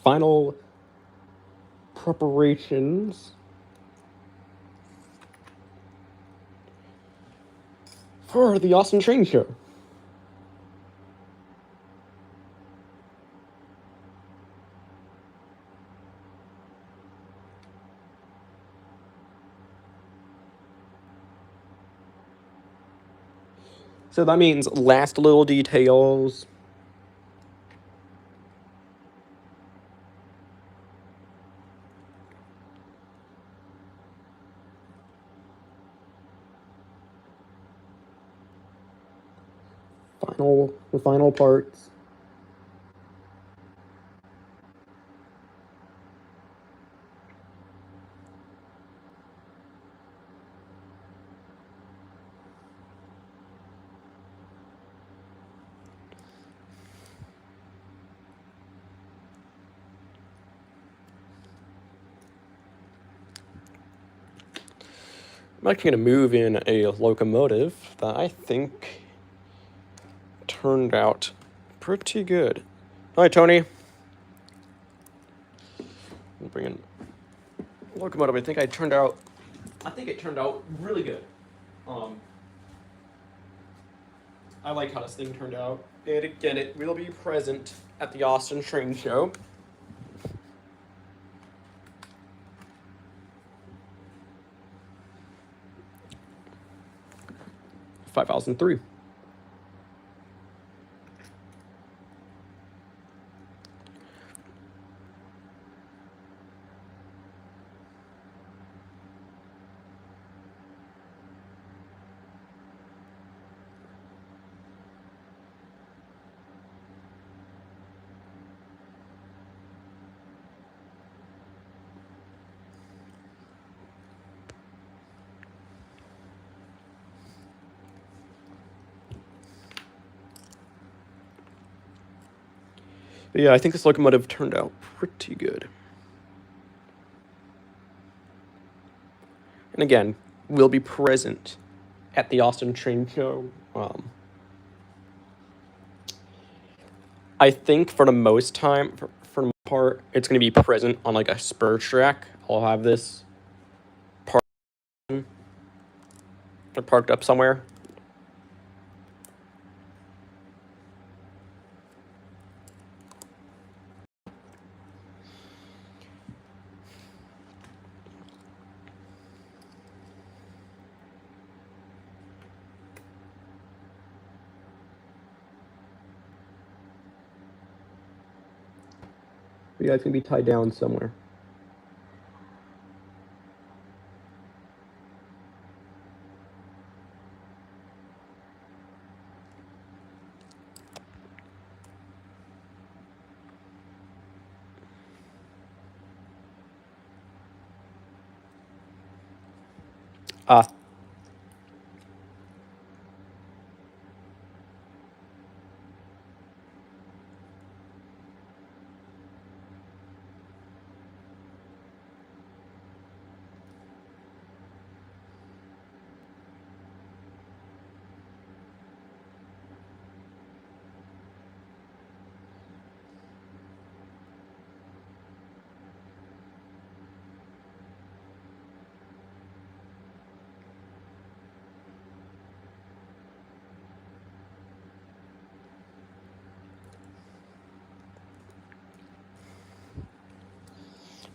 final preparations for the Austin Train Show. So that means last little details. The final parts. I'm actually going to move in a locomotive that I think turned out pretty good. Hi, Tony. I'll bring in locomotive. I think it turned out really good. I like how this thing turned out. And again, it will be present at the Austin Train Show. $5,003. But yeah, I think this locomotive turned out pretty good. And again, will be present at the Austin Train Show. I think for the most time, for the most part, it's going to be present on like a spur track. I'll have this parked up somewhere. But yeah, it's going to be tied down somewhere. Ah.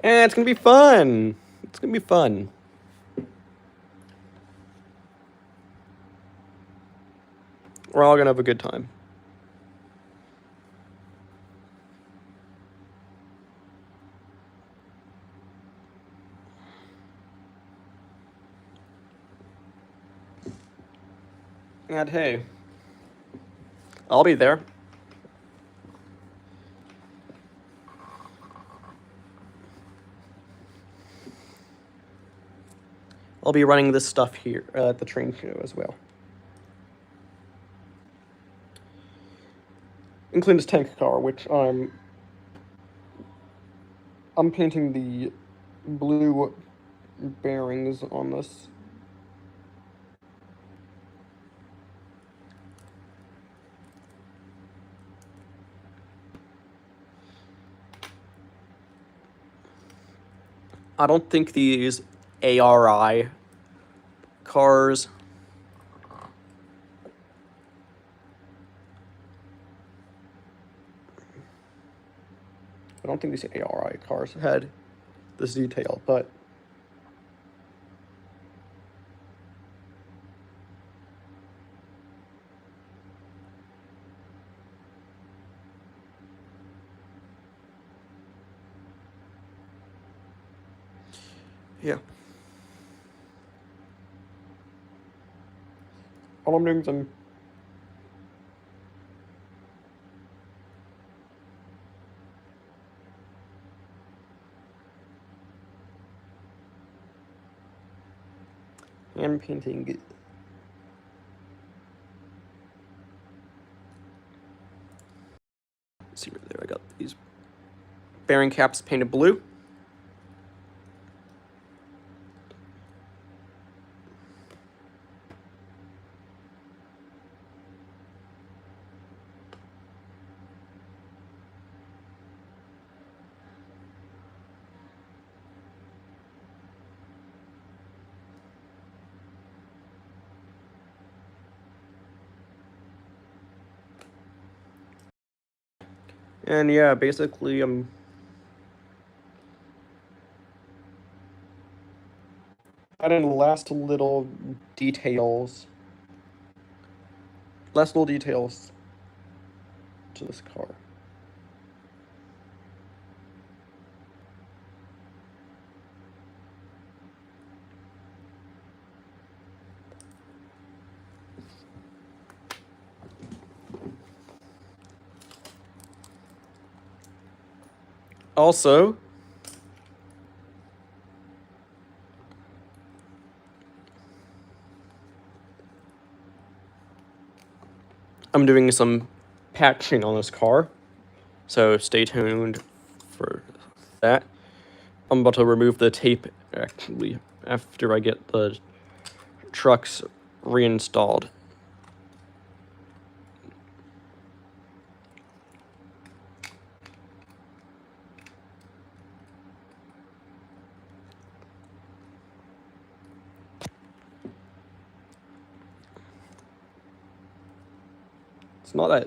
And it's going to be fun. It's going to be fun. We're all going to have a good time. And hey, I'll be there. I'll be running this stuff here at the train show as well. Including this tank car, which I'm painting the blue bearings on this. I don't think these ARI cars had this detail, but yeah. All I'm doing is I'm hand painting it. Let's see right there, I got these bearing caps painted blue. And yeah, basically I'm adding last little details to this car. Also, I'm doing some patching on this car, so stay tuned for that. I'm about to remove the tape actually after I get the trucks reinstalled.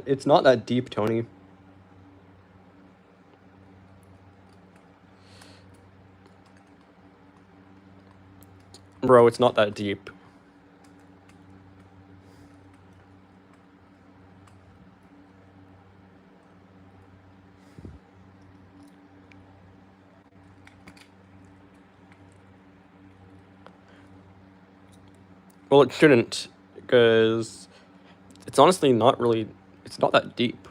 It's not that deep, Tony. Bro, it's not that deep. Well, it shouldn't, because it's honestly not really, it's not that deep.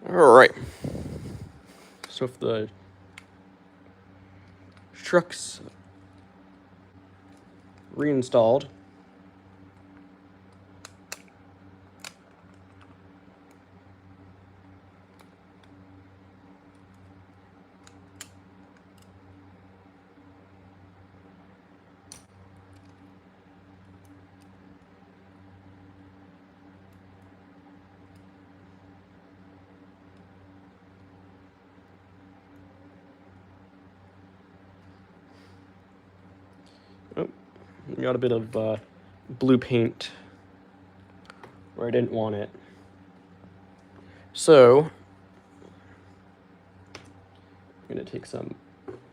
Alright. So if the truck's reinstalled, got a bit of blue paint where I didn't want it. So, I'm going to take some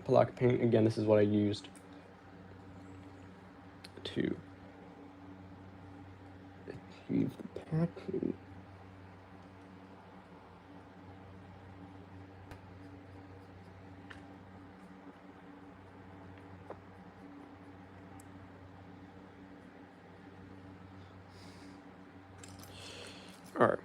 black paint. Again, this is what I used to achieve the patching. All right.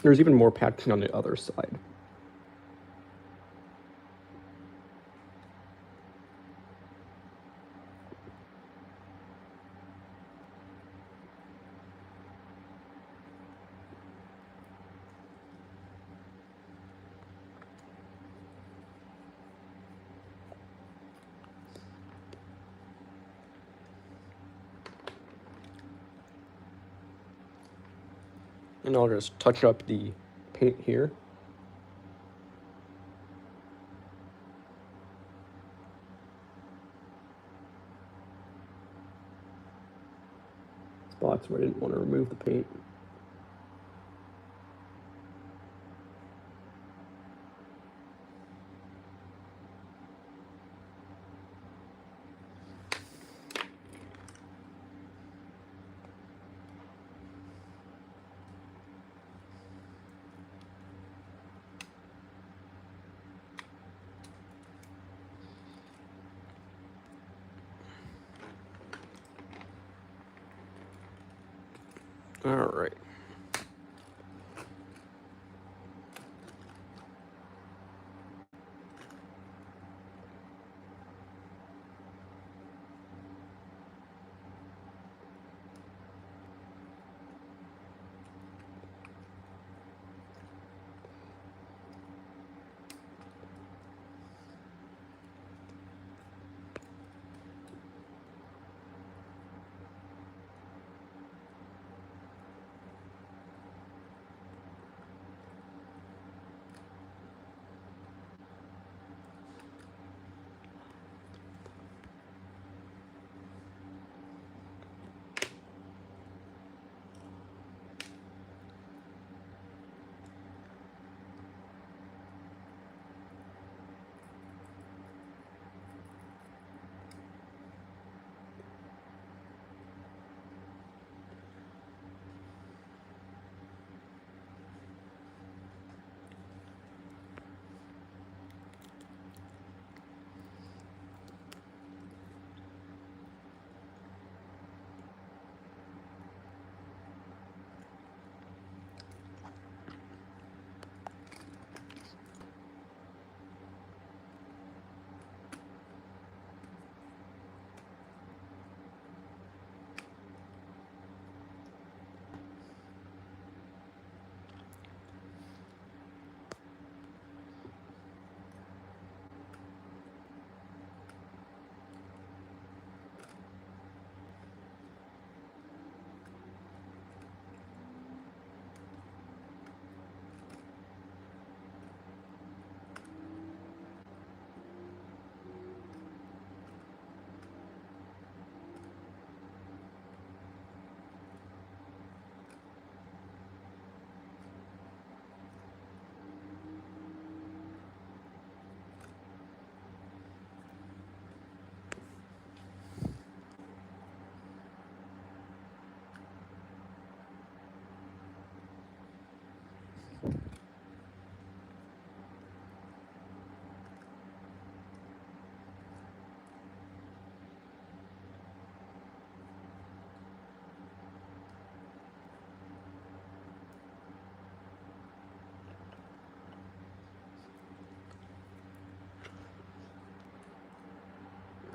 There's even more patching on the other side. And I'll just touch up the paint here. Spots where I didn't want to remove the paint. All right.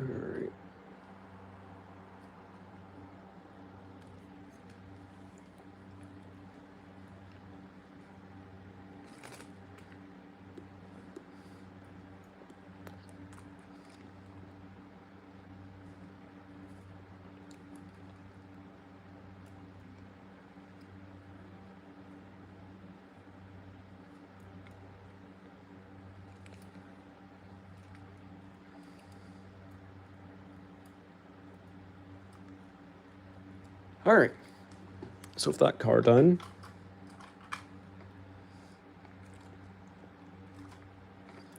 All right. All right. So with that car done,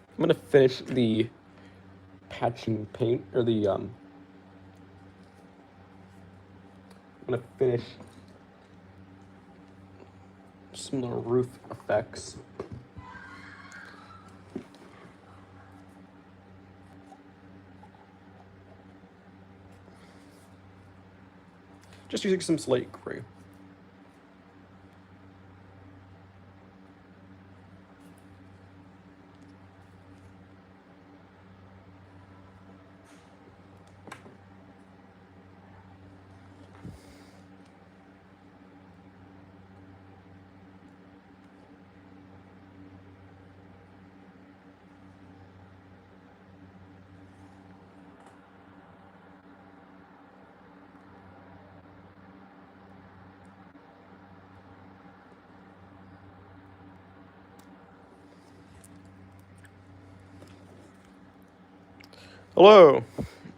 I'm gonna finish the patching paint or I'm gonna finish some little roof effects. Just using some slate gray. Hello.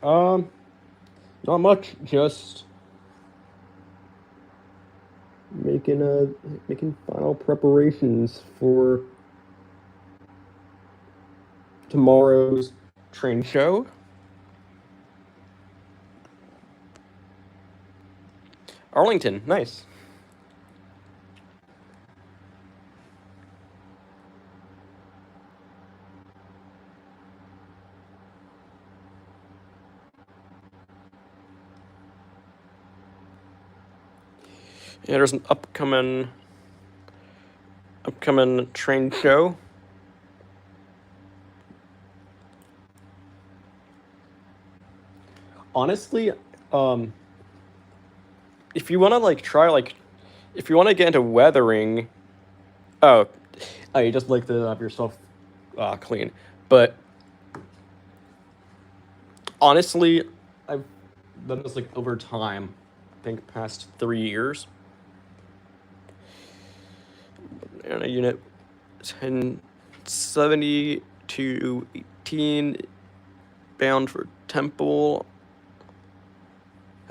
Not much. Just making final preparations for tomorrow's train show. Arlington, nice. Yeah, there's an upcoming train show. Honestly, if you want to if you want to get into weathering, oh, you just like to have yourself clean. But honestly, I've done this like over time. I think past 3 years. And a unit 1070 to 18 bound for Temple.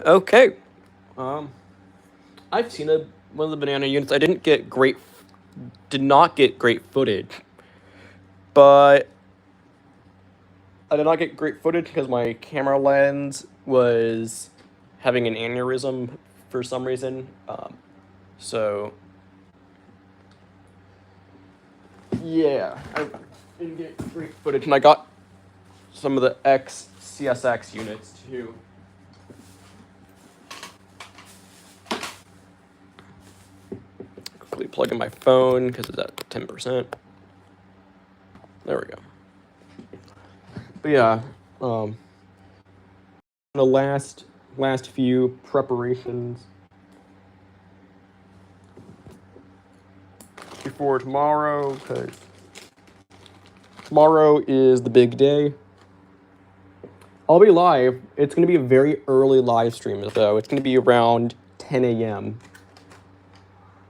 Okay. I've seen one of the banana units. I did not get great footage, but I did not get great footage because my camera lens was having an aneurysm for some reason. So yeah, I didn't get great footage, and I got some of the XCSX units too. Quickly plug in my phone because it's at 10%. There we go. But yeah, the last few preparations before tomorrow, because tomorrow is the big day. I'll be live. It's going to be a very early live stream, though. It's going to be around 10 a.m.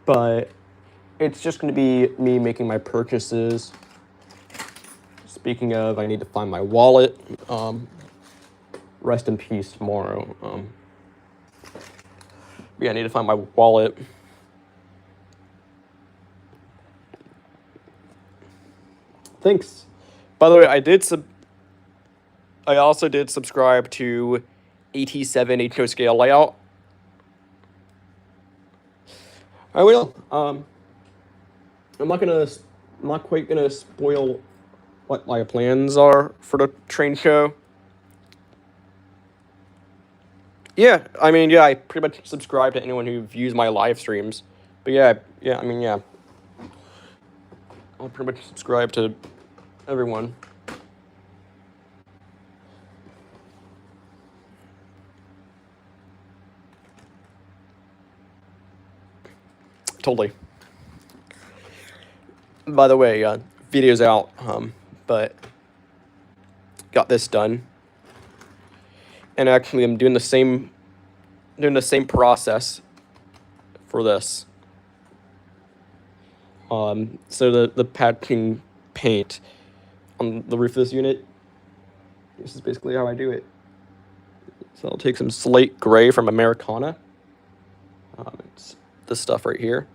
But it's just going to be me making my purchases. Speaking of, I need to find my wallet. Rest in peace tomorrow. Yeah, I need to find my wallet. Thanks. By the way, I also did subscribe to AT7 HO scale layout. I will. I'm not quite gonna spoil what my plans are for the train show. Yeah, I mean, yeah, I pretty much subscribe to anyone who views my live streams. But yeah, I mean, yeah. I'll pretty much subscribe to everyone. Totally. By the way, video's out, but got this done. And actually, I'm doing the same process for this. So the patching paint on the roof of this unit, this is basically how I do it. So I'll take some slate gray from Americana. It's this stuff right here.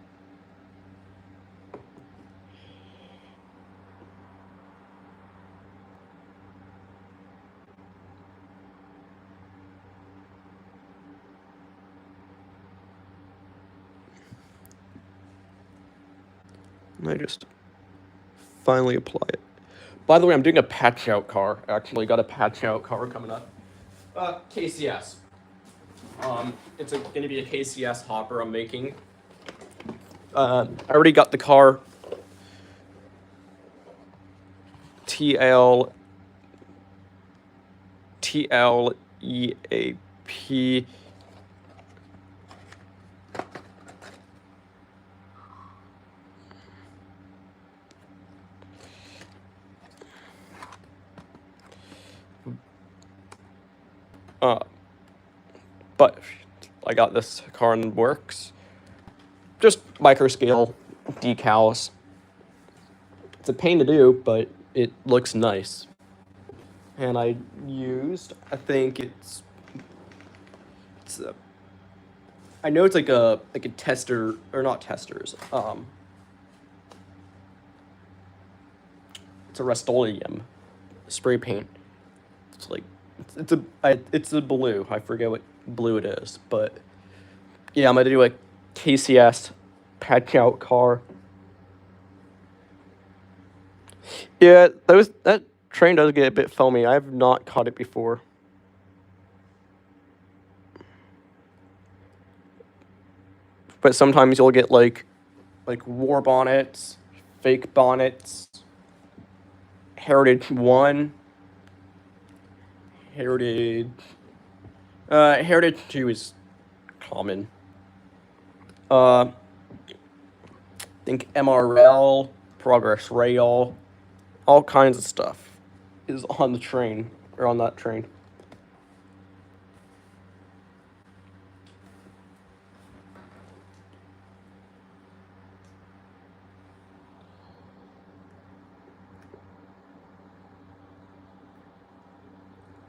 And I just finally apply it. By the way, I'm doing a patch out car. Actually, got a patch out car coming up. KCS. It's going to be a KCS hopper I'm making. I already got the car. TLEAP. But I got this car in the works. Just micro scale decals. It's a pain to do, but it looks nice. and I used. I think it's I know it's like a tester, or not testers. It's a Rust-Oleum spray paint. It's like it's a blue. I forget what blue it is, but yeah, I'm gonna do a KCS patch out car. Yeah, that train does get a bit foamy. I have not caught it before. But sometimes you'll get like war bonnets, fake bonnets, Heritage 1, Heritage 2 is common. I think MRL, Progress Rail, all kinds of stuff is on the train, or on that train.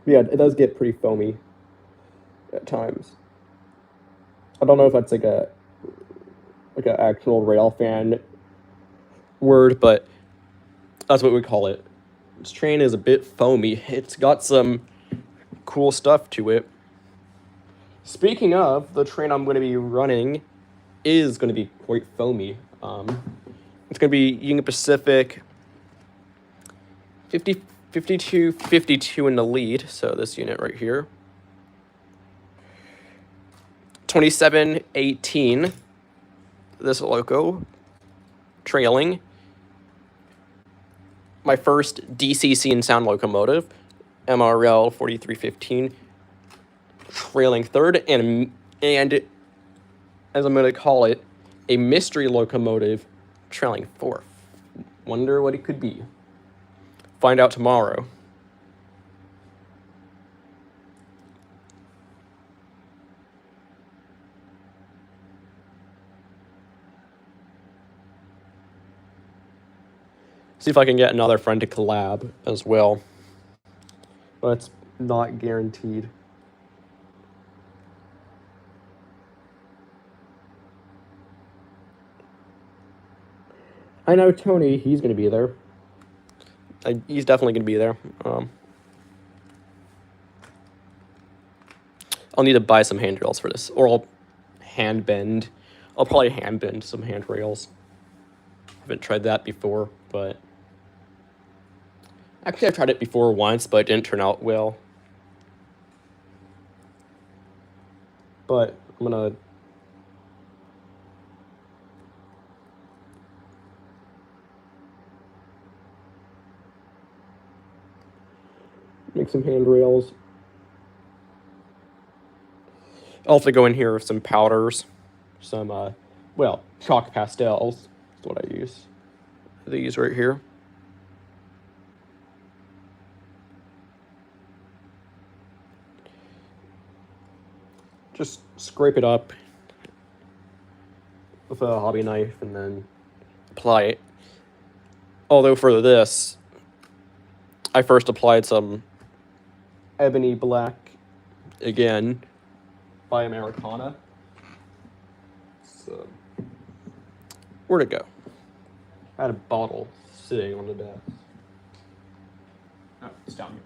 Yeah, it does get pretty foamy at times. I don't know if that's like an actual rail fan word, but that's what we call it. This train is a bit foamy. It's got some cool stuff to it. Speaking of, the train I'm going to be running is going to be quite foamy. It's going to be Union Pacific 52 in the lead, so this unit right here. 2718, this loco, trailing. My first DCC and sound locomotive, MRL 4315, trailing third, and as I'm going to call it, a mystery locomotive trailing fourth. Wonder what it could be. Find out tomorrow. See if I can get another friend to collab as well. But it's not guaranteed. I know Tony, he's going to be there. He's definitely going to be there. I'll need to buy some handrails for this, or I'll hand bend. I'll probably hand bend some handrails. Haven't tried that before, but actually I've tried it before once, but it didn't turn out well. But I'm gonna make some handrails. I'll have to go in here with some powders, some well, chalk pastels. That's what I use. These right here. Just scrape it up with a hobby knife and then apply it. Although for this, I first applied some ebony black again by Americana. So, where'd it go? I had a bottle sitting on the desk. Oh, it's down here.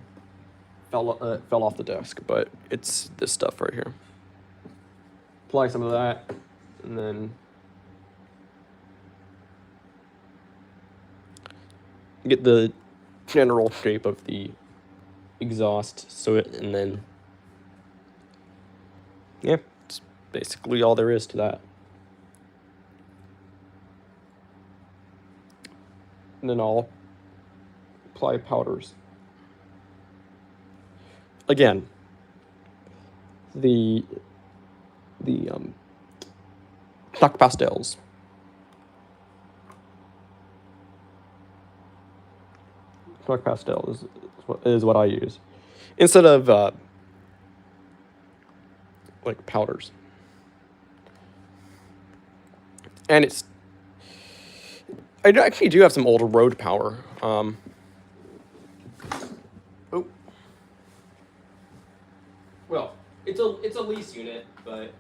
Fell off the desk, but it's this stuff right here. Apply some of that, and then get the general shape of the exhaust, and then yeah, it's basically all there is to that. And then I'll apply powders. Again, the chalk pastels. Chalk pastel is what I use instead of like powders. And I actually do have some old road power. Oh, well, it's a lease unit, but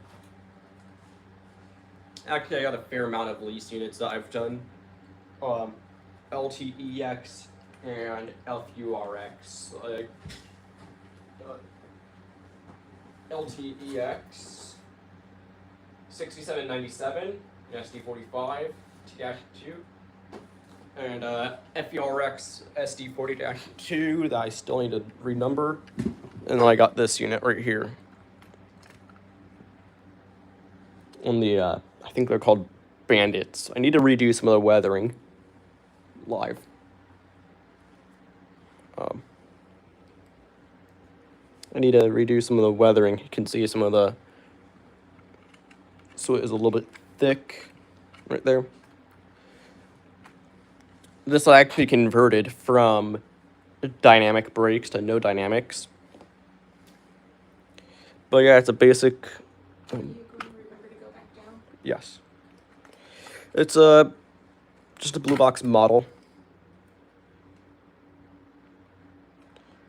actually I got a fair amount of lease units that I've done. LTEX and LFURX. Like LTEX 6797 SD45 T-2, and FERX SD40-2 that I still need to renumber, and then I got this unit right here. On the I think they're called Bandits. I need to redo some of the weathering live. I need to redo some of the weathering. You can see some of the, so it is a little bit thick right there. This actually converted from dynamic brakes to no dynamics. But yeah, it's a basic. Remember to go back down? Yes. It's just a blue box model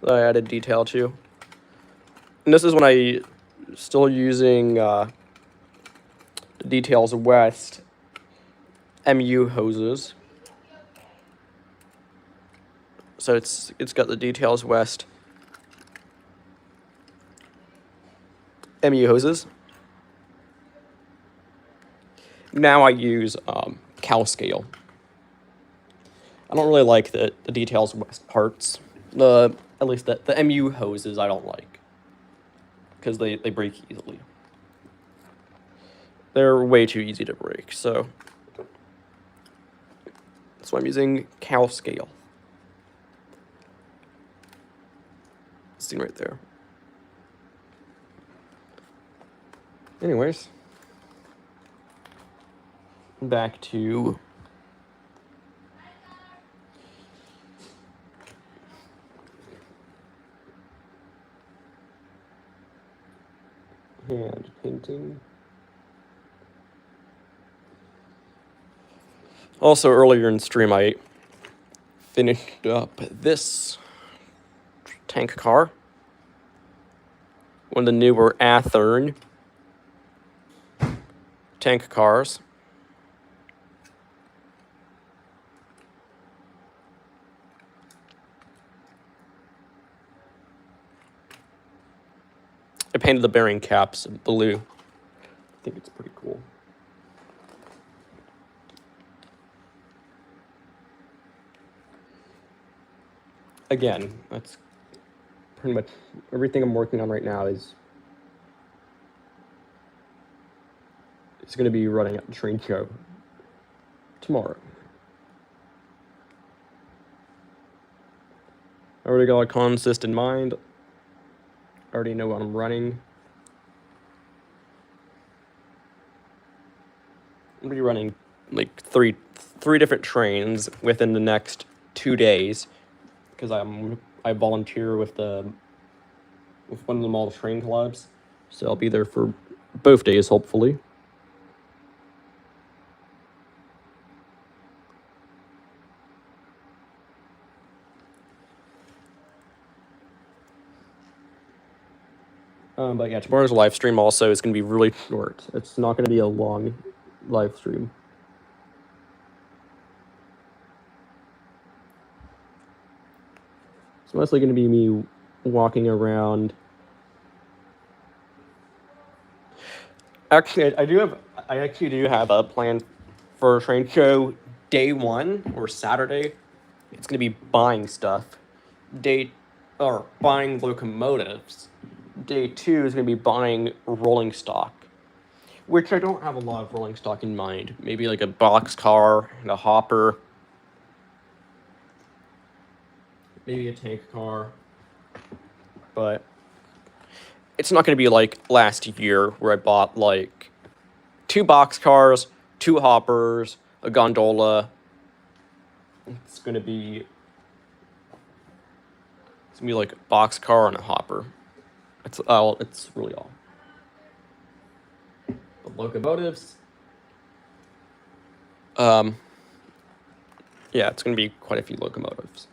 that I added detail to. And this is when I still using the Details West MU hoses. So it's got the Details West MU hoses. Now I use CalScale. I don't really like the Details West parts. At least the MU hoses I don't like, because they break easily. They're way too easy to break, so that's why I'm using CalScale. See right there. Anyways, back to hand painting. Also, earlier in stream, I finished up this tank car. One of the newer Athearn tank cars. I painted the bearing caps blue. I think it's pretty cool. Again, that's pretty much everything I'm working on right now is going to be running at the train show tomorrow. I already got a consist in mind. I already know what I'm running. I'm gonna be running like three different trains within the next 2 days, because I volunteer with one of the mall train clubs, so I'll be there for both days hopefully. But yeah, tomorrow's live stream also is going to be really short. It's not going to be a long live stream. It's mostly going to be me walking around. Actually, I actually do have a plan for a train show day 1 or Saturday. It's going to be buying stuff. Buying locomotives. Day 2 is going to be buying rolling stock, which I don't have a lot of rolling stock in mind. Maybe like a boxcar and a hopper. Maybe a tank car. But it's not going to be like last year where I bought like 2 boxcars, 2 hoppers, a gondola. It's going to be like a boxcar and a hopper. It's really all. The locomotives. Yeah, it's going to be quite a few locomotives.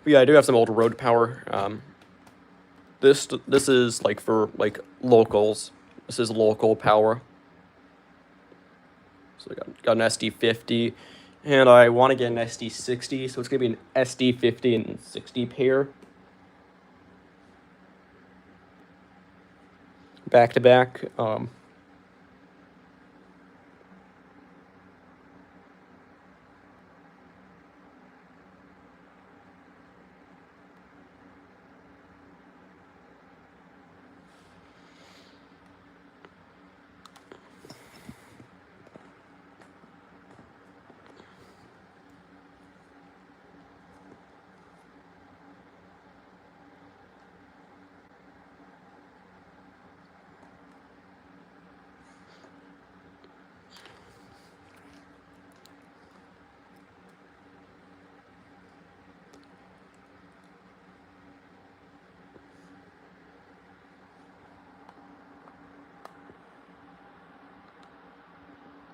But yeah, I do have some old road power. This is like for like locals. This is local power. So I got an SD50, and I want to get an SD60, so it's gonna be an SD50 and 60 pair. Back to back.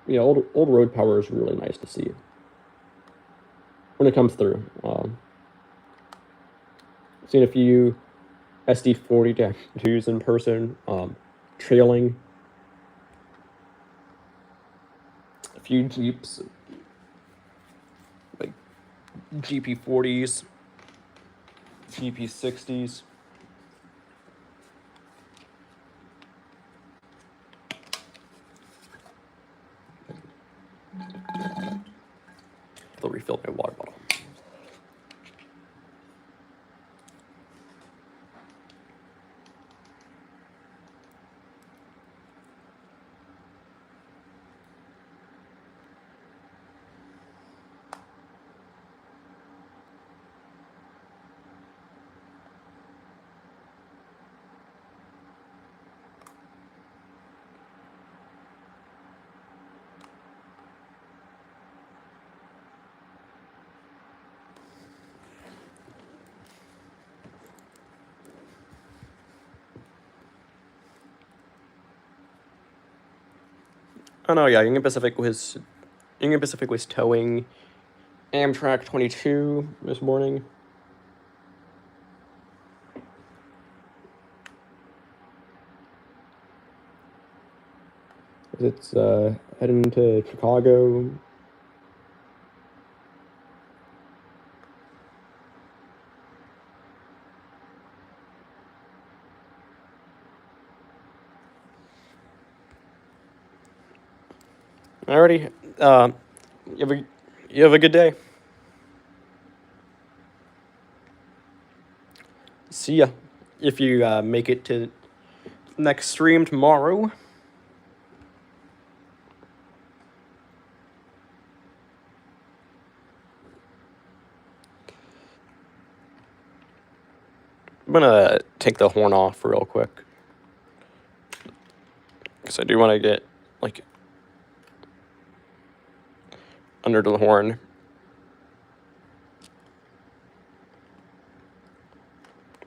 Yeah, old road power is really nice to see when it comes through. Seen a few SD40-2s in person, trailing a few Jeeps, like GP40s, GP60s. I'll refill my water bottle. Oh no, yeah, Union Pacific was towing Amtrak 22 this morning. It's heading to Chicago. Alrighty. You have a good day. See ya. If you make it to next stream tomorrow. I'm gonna take the horn off real quick, because I do want to get like under the horn.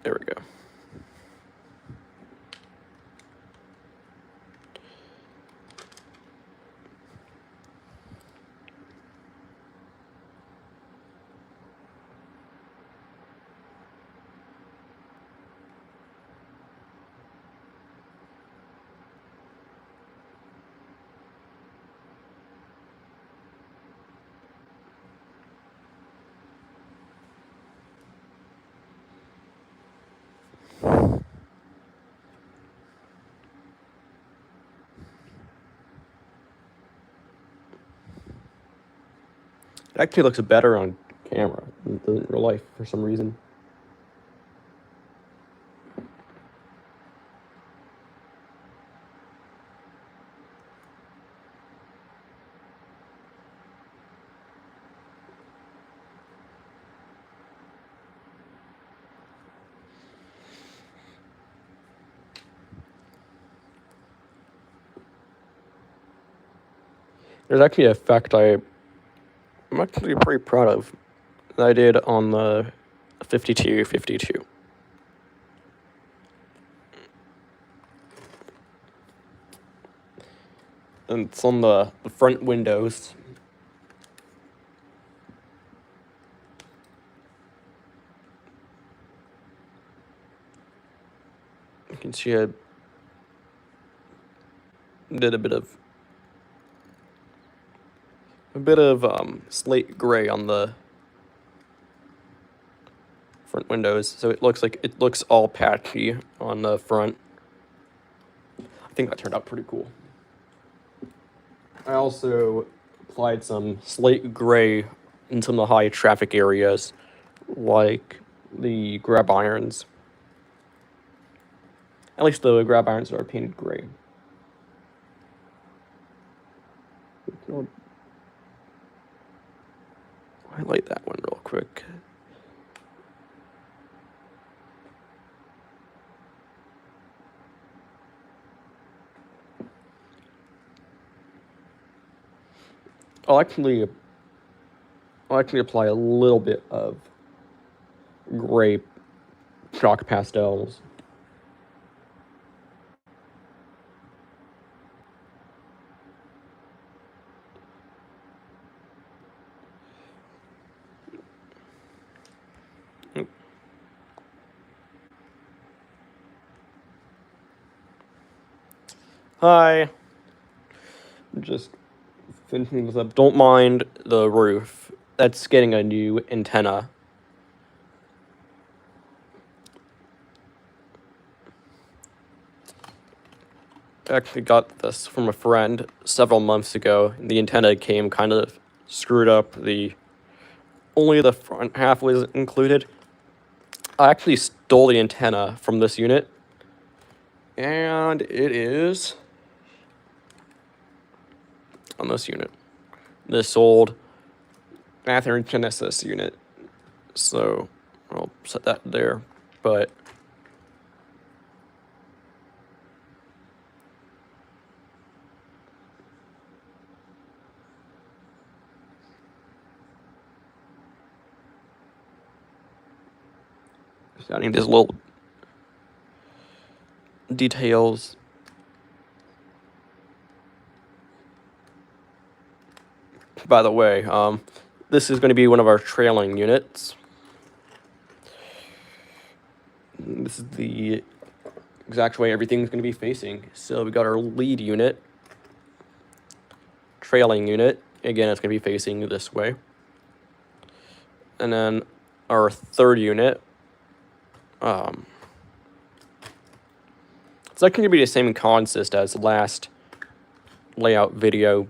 There we go. It actually looks better on camera than in real life for some reason. There's actually an effect I'm actually pretty proud of that I did on the 5252. And it's on the front windows. actually did a bit of slate gray on the front windows, so it looks all patchy on the front. I think that turned out pretty cool. I also applied some slate gray in some of the high traffic areas, like the grab irons. At least the grab irons are painted gray. I'll highlight that one real quick. I'll actually apply a little bit of gray chalk pastels. Hi. Just finishing this up. Don't mind the roof. That's getting a new antenna. I actually got this from a friend several months ago. The antenna came kind of screwed up. Only the front half was included. I actually stole the antenna from this unit, and it is on this unit. This old Athearn Genesis unit. So I'll set that there, but just adding these little details. By the way, this is going to be one of our trailing units. This is the exact way everything's going to be facing. So we got our lead unit, trailing unit. Again, it's going to be facing this way. And then our third unit. It's not going to be the same consist as last layout video.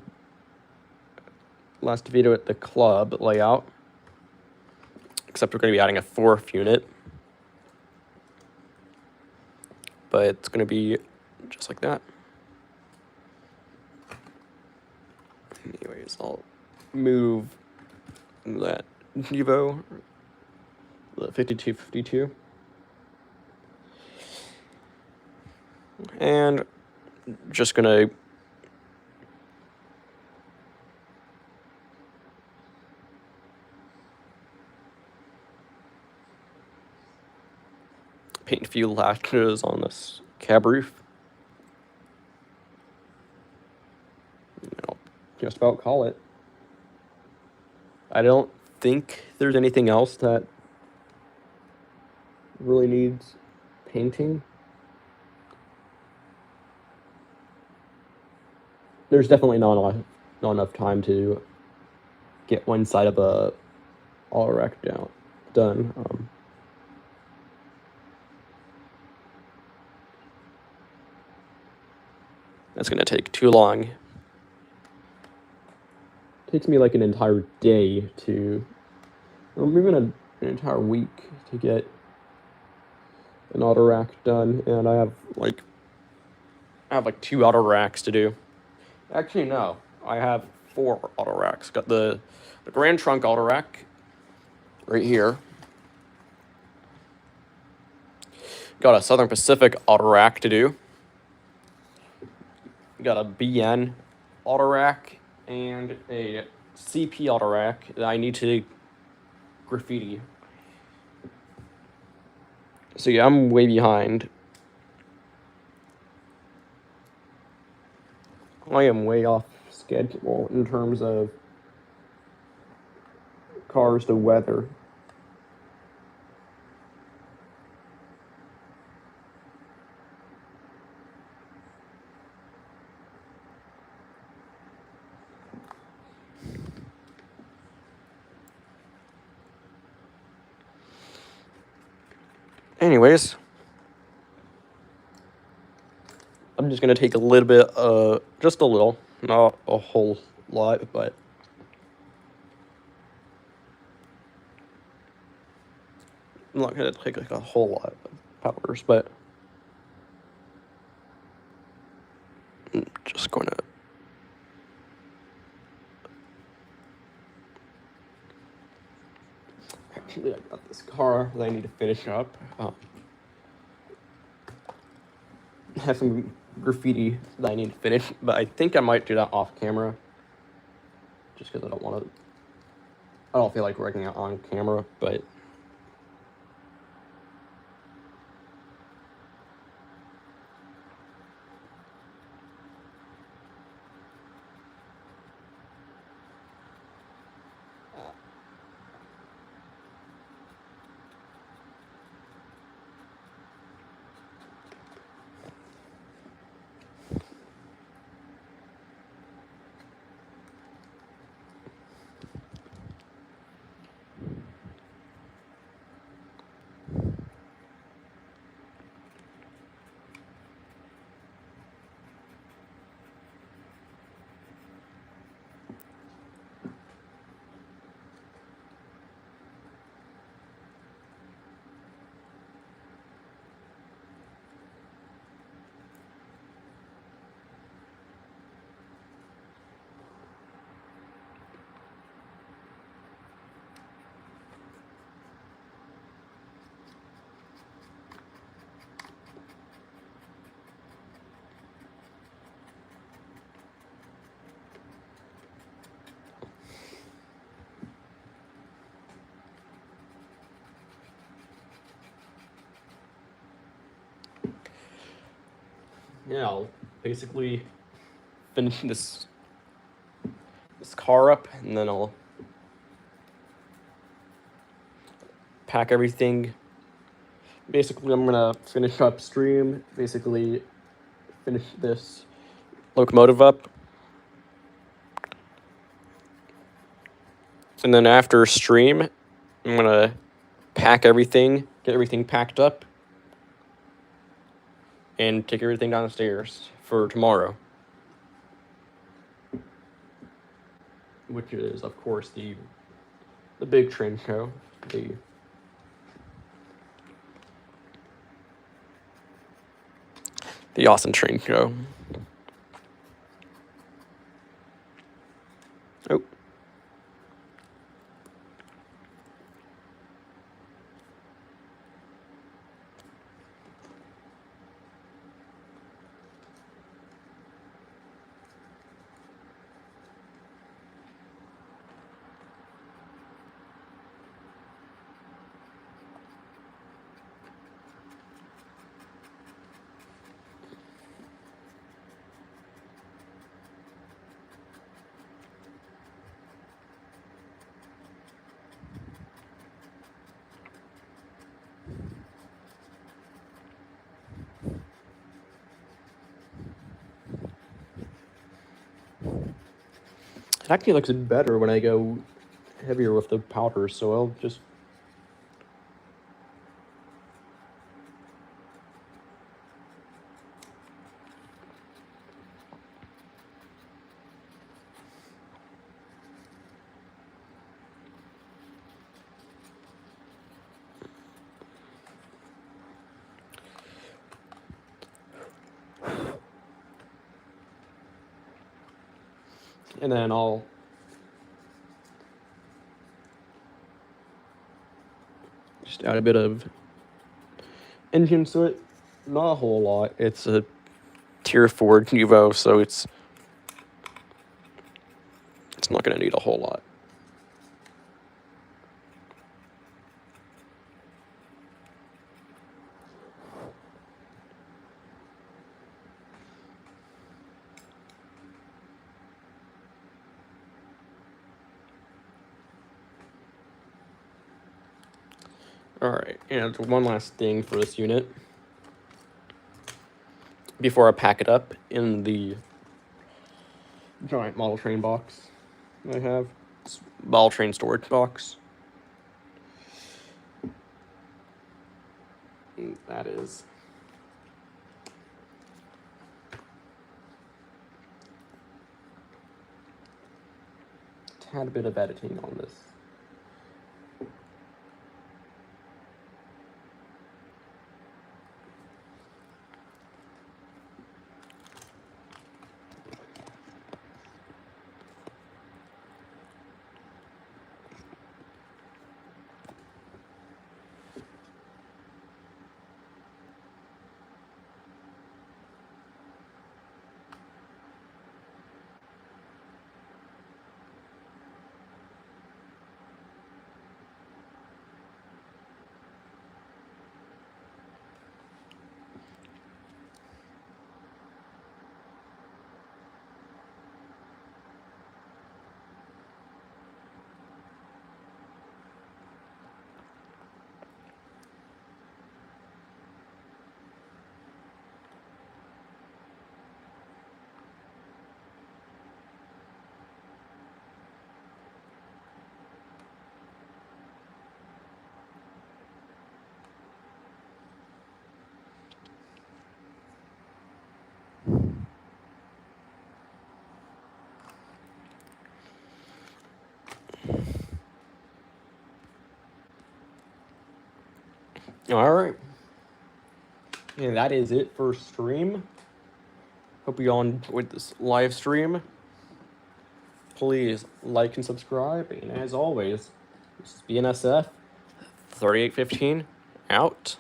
Last video at the club layout. Except we're going to be adding a fourth unit. But it's going to be just like that. Anyways, I'll move that Evo, the 5252. And just going to paint a few latches on this cab roof. I'll just about call it. I don't think there's anything else that really needs painting. There's definitely not enough time to get one side of a auto rack done. That's going to take too long. Takes me like an entire day to, or even an entire week to get an auto rack done, and I have like 2 auto racks to do. Actually, no, I have 4 auto racks. Got the Grand Trunk auto rack right here. Got a Southern Pacific auto rack to do. Got a BN auto rack and a CP auto rack that I need to graffiti. So yeah, I'm way behind. I am way off schedule in terms of cars to weather. Anyways, I'm just gonna take a little bit, just a little, not a whole lot, but I'm not gonna take like a whole lot of powders, but I'm just gonna. Actually, I got this car that I need to finish up. Have some graffiti that I need to finish, but I think I might do that off camera. Just because I don't want to. I don't feel like working it on camera, but. Yeah, I'll basically finish this car up, and then I'll pack everything. Basically, I'm gonna finish up stream. Basically, finish this locomotive up, and then after stream, I'm gonna pack everything, get everything packed up, and take everything downstairs for tomorrow. Which is, of course, the big train show, the Austin train show. Oh. It actually looks better when I go heavier with the powder, so I'll just. And then I'll just add a bit of engine to it. Not a whole lot. It's a Tier 4 Nuvo, so it's not going to need a whole lot. Alright, and one last thing for this unit. Before I pack it up in the giant model train box I have. It's model train storage box. That is. Tad bit of editing on this. Alright. And that is it for stream. Hope you all enjoyed this live stream. Please like and subscribe. And as always, this is BNSF 3815 out.